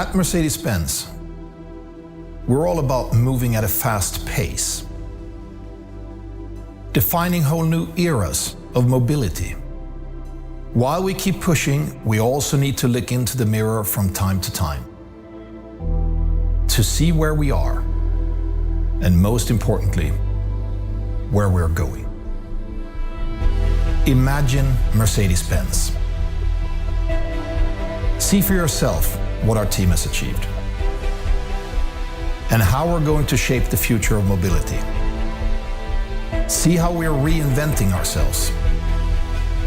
At Mercedes-Benz, we're all about moving at a fast pace, defining whole new eras of mobility. While we keep pushing, we also need to look into the mirror from time to time to see where we are, and most importantly, where we're going. Imagine Mercedes-Benz. See for yourself what our team has achieved and how we're going to shape the future of mobility. See how we're reinventing ourselves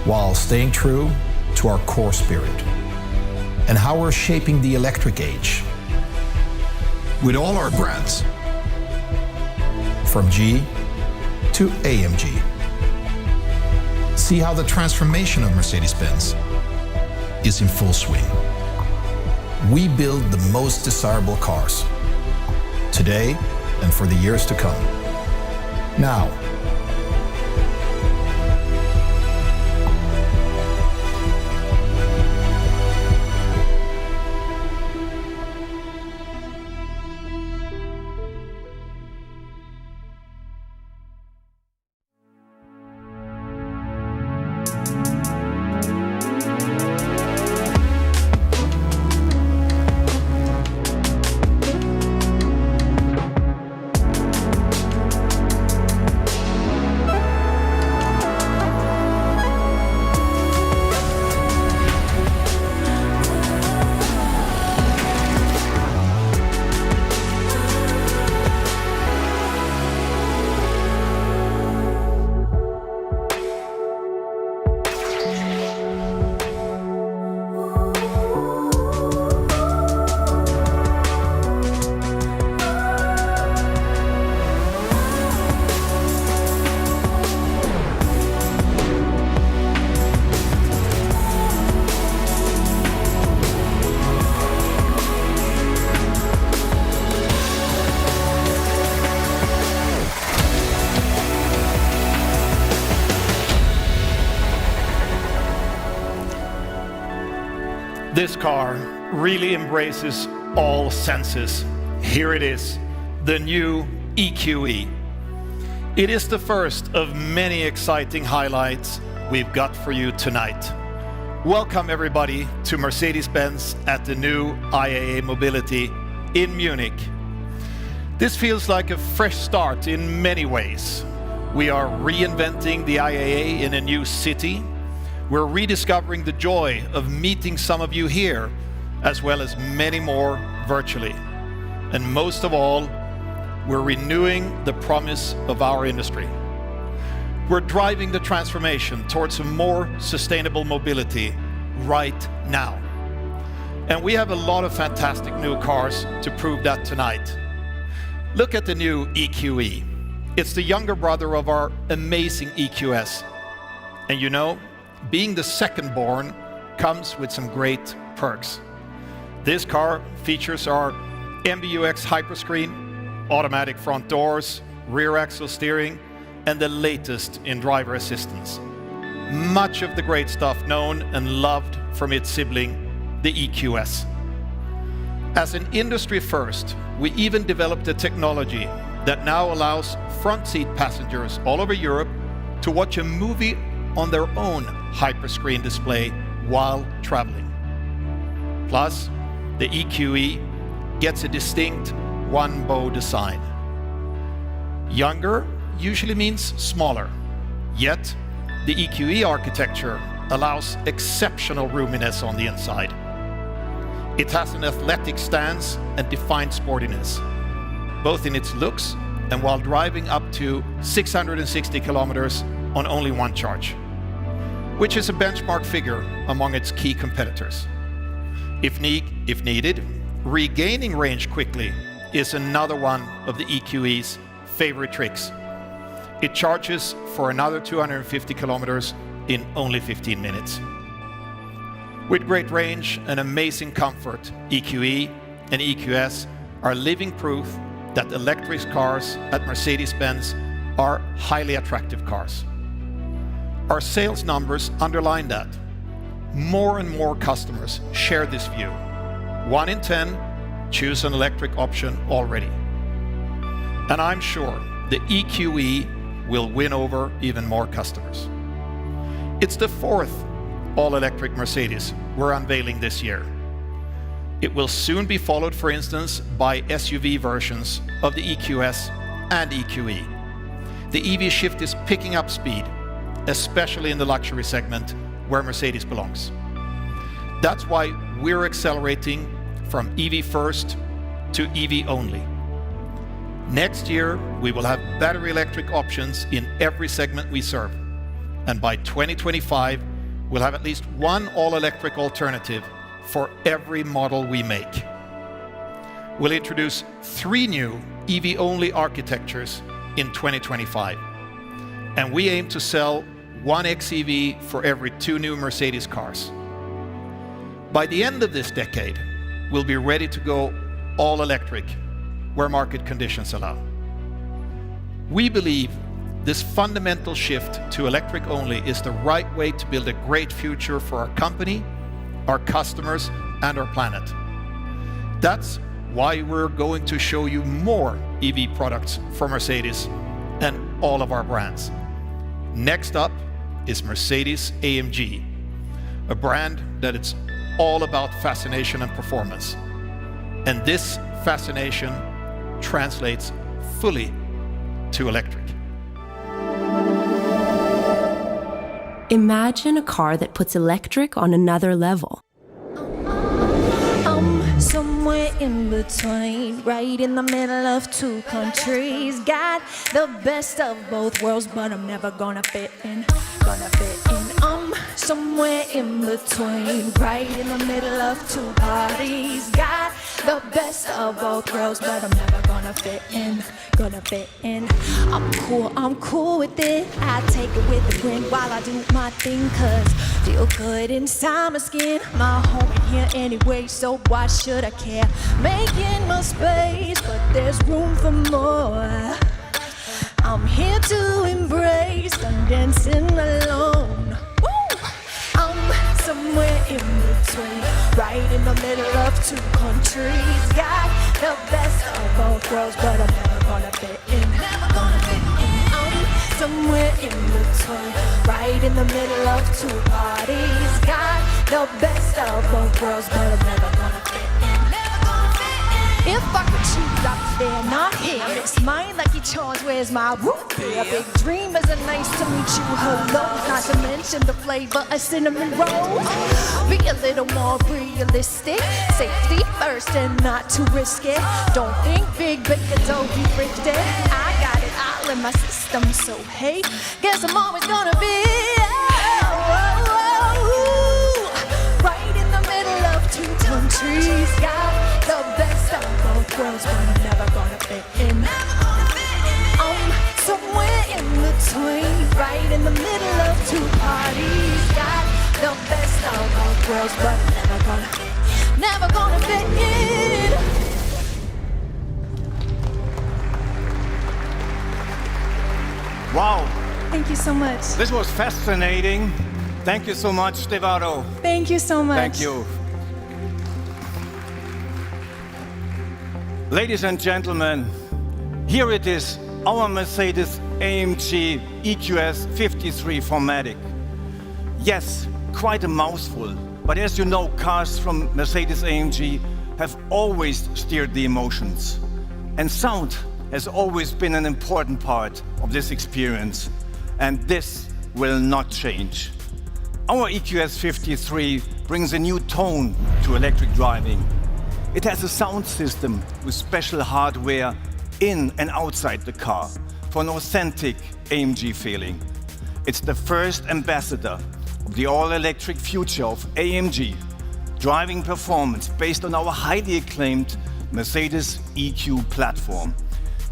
while staying true to our core spirit, and how we're shaping the electric age with all our brands, from G to AMG. See how the transformation of Mercedes-Benz is in full swing. We build the most desirable cars, today and for the years to come. Now, This car really embraces all senses. Here it is, the new EQE. It is the first of many exciting highlights we've got for you tonight. Welcome everybody to Mercedes-Benz at the new IAA Mobility in Munich. This feels like a fresh start in many ways. We are reinventing the IAA in a new city. We're rediscovering the joy of meeting some of you here, as well as many more virtually. And most of all, we're renewing the promise of our industry. We're driving the transformation towards a more sustainable mobility right now. And we have a lot of fantastic new cars to prove that tonight. Look at the new EQE. It's the younger brother of our amazing EQS. And you know, being the second born comes with some great perks. This car features our MBUX Hyperscreen, automatic front doors, rear axle steering, and the latest in driver assistance. Much of the great stuff known and loved from its sibling, the EQS. As an industry first, we even developed a technology that now allows front seat passengers all over Europe to watch a movie on their own hyperscreen display while traveling. Plus, the EQE gets a distinct one-bow design. Younger usually means smaller, yet the EQE architecture allows exceptional roominess on the inside. It has an athletic stance and defined sportiness, both in its looks and while driving up to 660 kilometers on only one charge, which is a benchmark figure among its key competitors. If needed, regaining range quickly is another one of the EQE's favorite tricks. It charges for another 250 kilometers in only 15 minutes. With great range and amazing comfort, EQE and EQS are living proof that electric cars at Mercedes-Benz are highly attractive cars. Our sales numbers underline that. More and more customers share this view. 1 in 10 choose an electric option already. And I'm sure the EQE will win over even more customers. It's the 4th all-electric Mercedes we're unveiling this year. It will soon be followed, for instance, by SUV versions of the EQS and EQE. The EV shift is picking up speed, especially in the luxury segment where Mercedes belongs. That's why we're accelerating from EV first to EV only. Next year, we will have battery electric options in every segment we serve. And by 2025, we'll have at least one all-electric alternative for every model we make. We'll introduce 3 new EV-only architectures in 2025. And we aim to sell 1 xEV for every 2 new Mercedes cars. By the end of this decade, we'll be ready to go all electric where market conditions allow. We believe this fundamental shift to electric only is the right way to build a great future for our company, our customers, and our planet. That's why we're going to show you more EV products from Mercedes and all of our brands. Next up is Mercedes-AMG, a brand that it's all about fascination and performance. And this fascination translates fully to electric. Imagine a car that puts electric on another level. Somewhere in between, right in the middle of 2 countries. Got the best of both worlds, but I'm never gonna fit in. Somewhere in between, right in the middle of 2 parties. Got the best of both worlds, but I'm never gonna fit in. I'm cool with it. I take it with a grin while I do my thing, cause feel good inside my skin. My home in here anyway, so why should I care? Making my space, but there's room for more. I'm here to embrace, I'm dancing alone. Woo! I'm somewhere in between, right in the middle of 2 countries. Got the best of both worlds, but I'm never gonna fit in. I'm somewhere in between, right in the middle of 2 parties. Got the best of both worlds, but I'm never gonna fit in. If I could choose, I'd stay not here. It's mine like your charms, where's my root beer? Big dreamers are nice to meet you, hello. Not to mention the flavor of cinnamon rolls. Be a little more realistic. Safety first and not too risky. Don't think big, but don't be thrifty. I got it all in my system, so hey, guess I'm always gonna be right in the middle of 2 countries. Got the best of both worlds, but I'm never gonna fit in. I'm somewhere in between, right in the middle of 2 parties. Got the best of both worlds, but I'm never gonna fit in. Wow. Thank you so much. This was fascinating. Thank you so much, Stefano. Thank you so much. Thank you. Ladies and gentlemen, here it is, our Mercedes-AMG EQS 53 4MATIC. Yes, quite a mouthful, but as you know, cars from Mercedes-AMG have always steered the emotions. And sound has always been an important part of this experience, and this will not change. Our EQS 53 brings a new tone to electric driving. It has a sound system with special hardware in and outside the car for an authentic AMG feeling. It's the first ambassador of the all-electric future of AMG, driving performance based on our highly acclaimed Mercedes EQ platform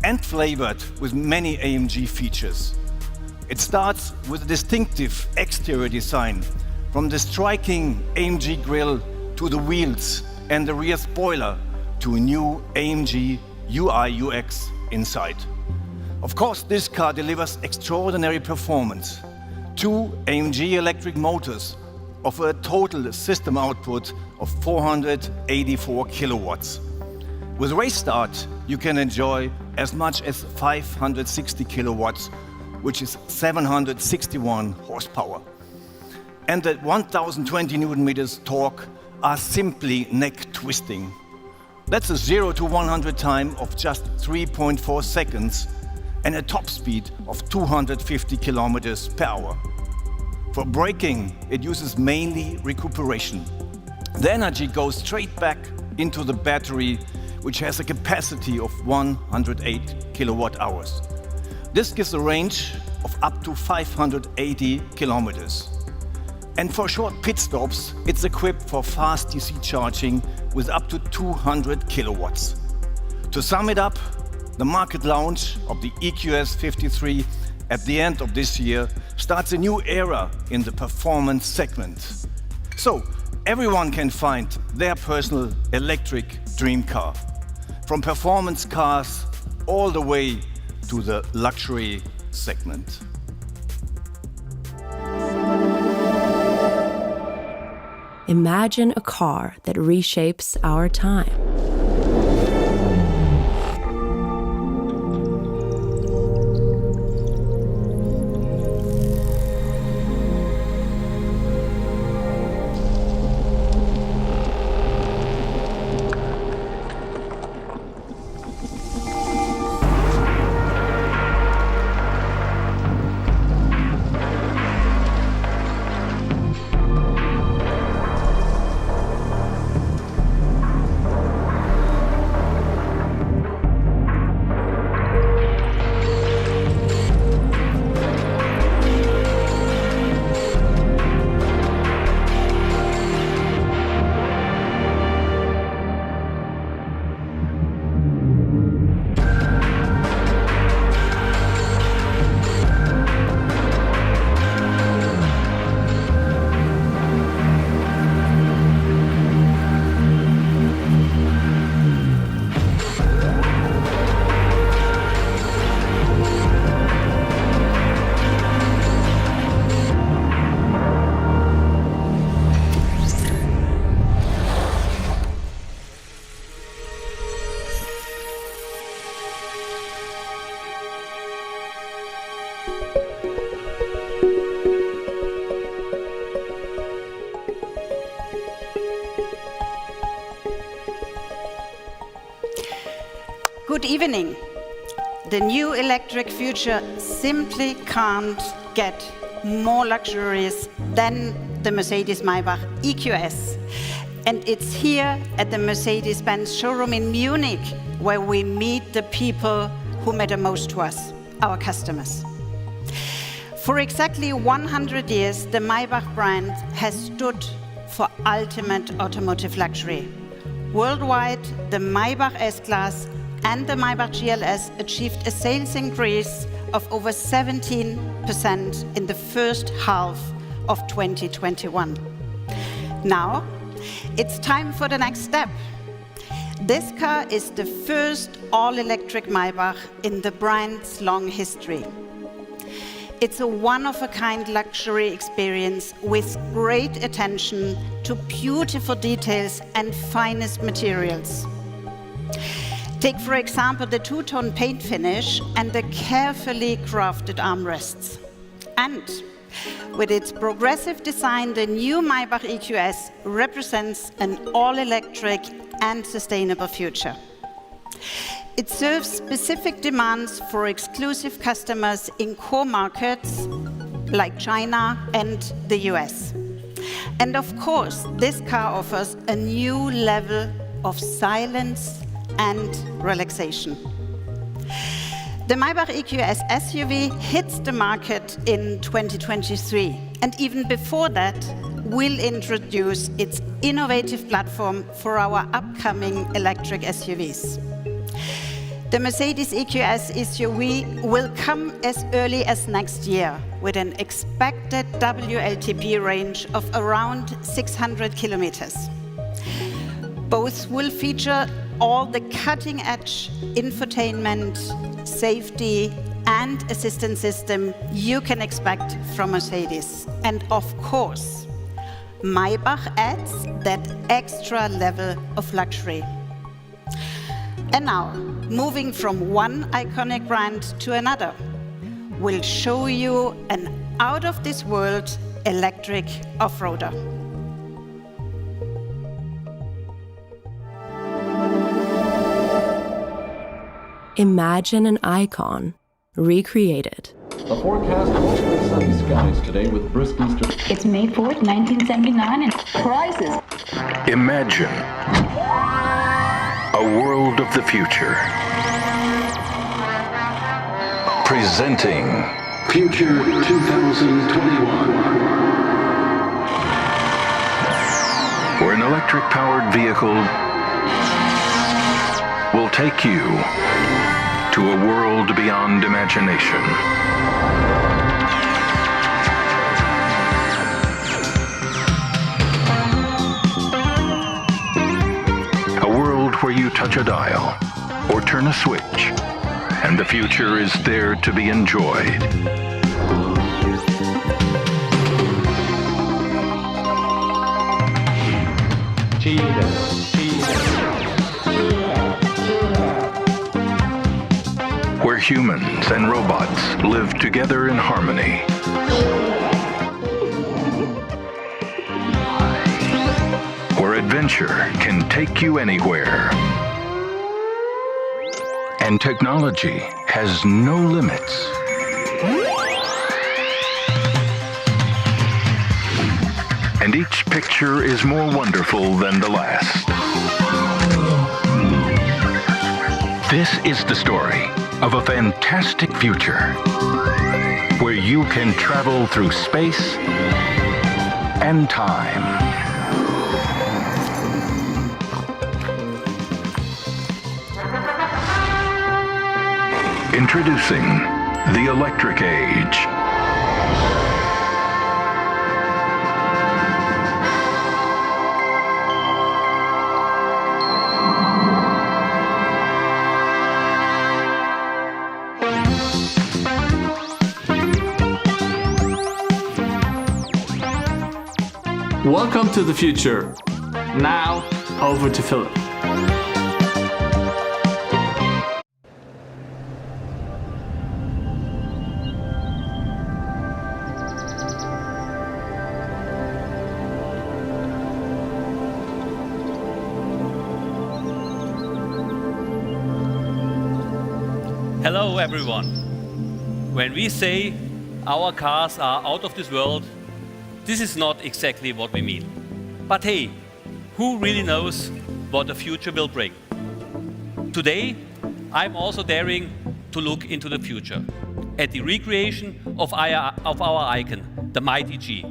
and flavored with many AMG features. It starts with a distinctive exterior design, from the striking AMG grille to the wheels and the rear spoiler to a new AMG UI UX inside. Of course, this car delivers extraordinary performance. 2 AMG electric motors, offer a total system output of 484 kilowatts. With race start, you can enjoy as much as 560 kilowatts, which is 761 horsepower. And at 1020 Newton meters torque are simply neck-twisting. That's a 0 to 100 time of just 3.4 seconds and a top speed of 250 kilometers per hour. For braking, it uses mainly recuperation. The energy goes straight back into the battery, which has a capacity of 108 kilowatt hours. This gives a range of up to 580 kilometers. And for short pit stops, it's equipped for fast DC charging with up to 200 kilowatts. To sum it up, the market launch of the EQS 53 at the end of this year starts a new era in the performance segment. So everyone can find their personal electric dream car, from performance cars all the way to the luxury segment. Imagine a car that reshapes our time. Good evening. The new electric future simply can't get more luxurious than the Mercedes-Maybach EQS. And it's here at the Mercedes-Benz showroom in Munich where we meet the people who matter most to us, our customers. For exactly 100 years, the Maybach brand has stood for ultimate automotive luxury. Worldwide, the Maybach S-Class and the Maybach GLS achieved a sales increase of over 17% in the first half of 2021. Now, it's time for the next step. This car is the first all-electric Maybach in the brand's long history. It's a one-of-a-kind luxury experience with great attention to beautiful details and finest materials. Take, for example, the two-tone paint finish and the carefully crafted armrests. And with its progressive design, the new Maybach EQS represents an all-electric and sustainable future. It serves specific demands for exclusive customers in core markets like China and the US. And of course, this car offers a new level of silence and relaxation. The Maybach EQS SUV hits the market in 2023, and even before that, will introduce its innovative platform for our upcoming electric SUVs. The Mercedes EQS SUV will come as early as next year with an expected WLTP range of around 600 kilometers. Both will feature all the cutting-edge infotainment, safety, and assistance system you can expect from Mercedes. And of course, Maybach adds that extra level of luxury. And now, moving from one iconic brand to another, we'll show you an out-of-this-world electric off-roader. Imagine an icon recreated. The forecast mostly sunny skies today with brisk easter. It's May 4th, 1979, and prices. Imagine a world of the future. Presenting Future 2021. where an electric-powered vehicle will take you to a world beyond imagination. A world where you touch a dial or turn a switch, and the future is there to be enjoyed. Where humans and robots live together in harmony. Where adventure can take you anywhere. And technology has no limits. And each picture is more wonderful than the last. This is the story of a fantastic future where you can travel through space and time. Introducing the electric age. Welcome to the future. Now, over to Philip. Hello everyone. When we say our cars are out of this world, this is not exactly what we mean. But hey, who really knows what the future will bring? Today, I'm also daring to look into the future, at the recreation of our icon, the mighty G.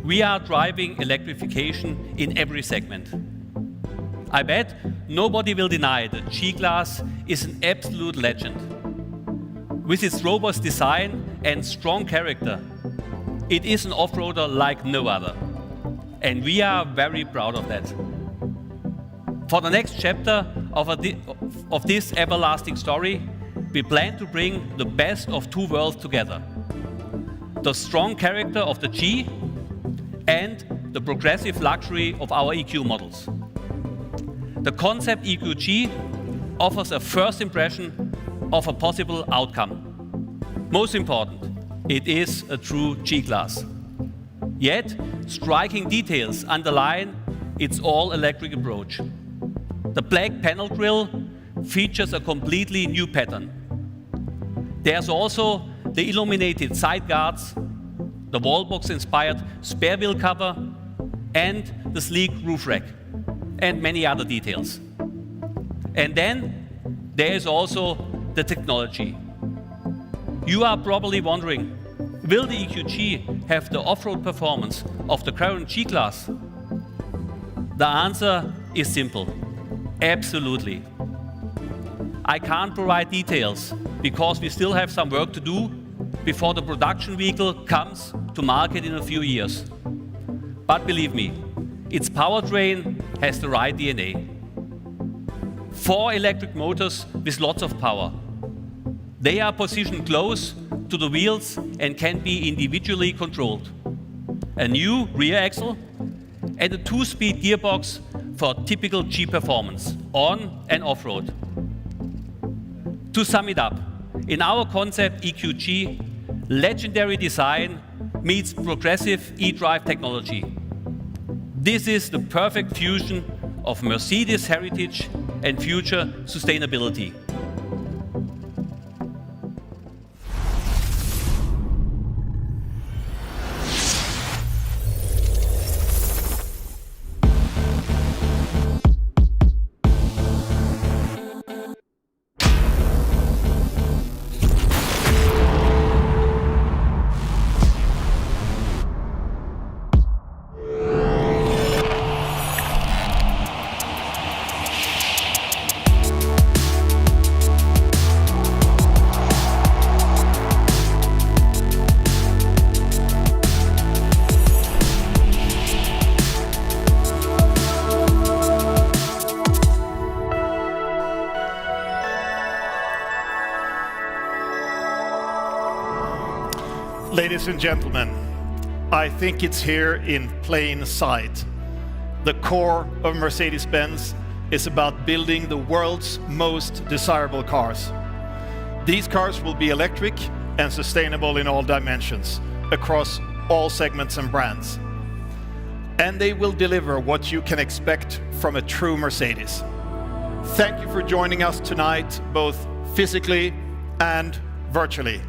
We are driving electrification in every segment. I bet nobody will deny that G-Class is an absolute legend. With its robust design and strong character, it is an off-roader like no other. And we are very proud of that. For the next chapter of this everlasting story, we plan to bring the best of two worlds together. The strong character of the G and the progressive luxury of our EQ models. The concept EQG offers a first impression of a possible outcome. Most important, it is a true G-Class. Yet, striking details underline its all-electric approach. The black panel grille features a completely new pattern. There's also the illuminated side guards, the wallbox-inspired spare wheel cover, and the sleek roof rack, and many other details. And then there is also the technology. You are probably wondering, will the EQG have the off-road performance of the current G-Class? The answer is simple. Absolutely. I can't provide details because we still have some work to do before the production vehicle comes to market in a few years. But believe me, its powertrain has the right DNA. 4 electric motors with lots of power. They are positioned close to the wheels and can be individually controlled. a new rear axle, and a 2-speed gearbox for typical G performance, on and off-road. To sum it up, in our concept EQG, legendary design meets progressive e-drive technology. This is the perfect fusion of Mercedes heritage and future sustainability. Ladies and gentlemen, I think it's here in plain sight. The core of Mercedes-Benz is about building the world's most desirable cars. These cars will be electric and sustainable in all dimensions, across all segments and brands. And they will deliver what you can expect from a true Mercedes. Thank you for joining us tonight, both physically and virtually.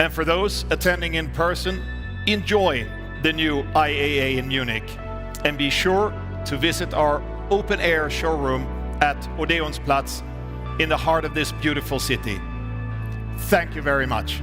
And for those attending in person, enjoy the new IAA in Munich. And be sure to visit our open-air showroom at Odeonsplatz in the heart of this beautiful city. Thank you very much.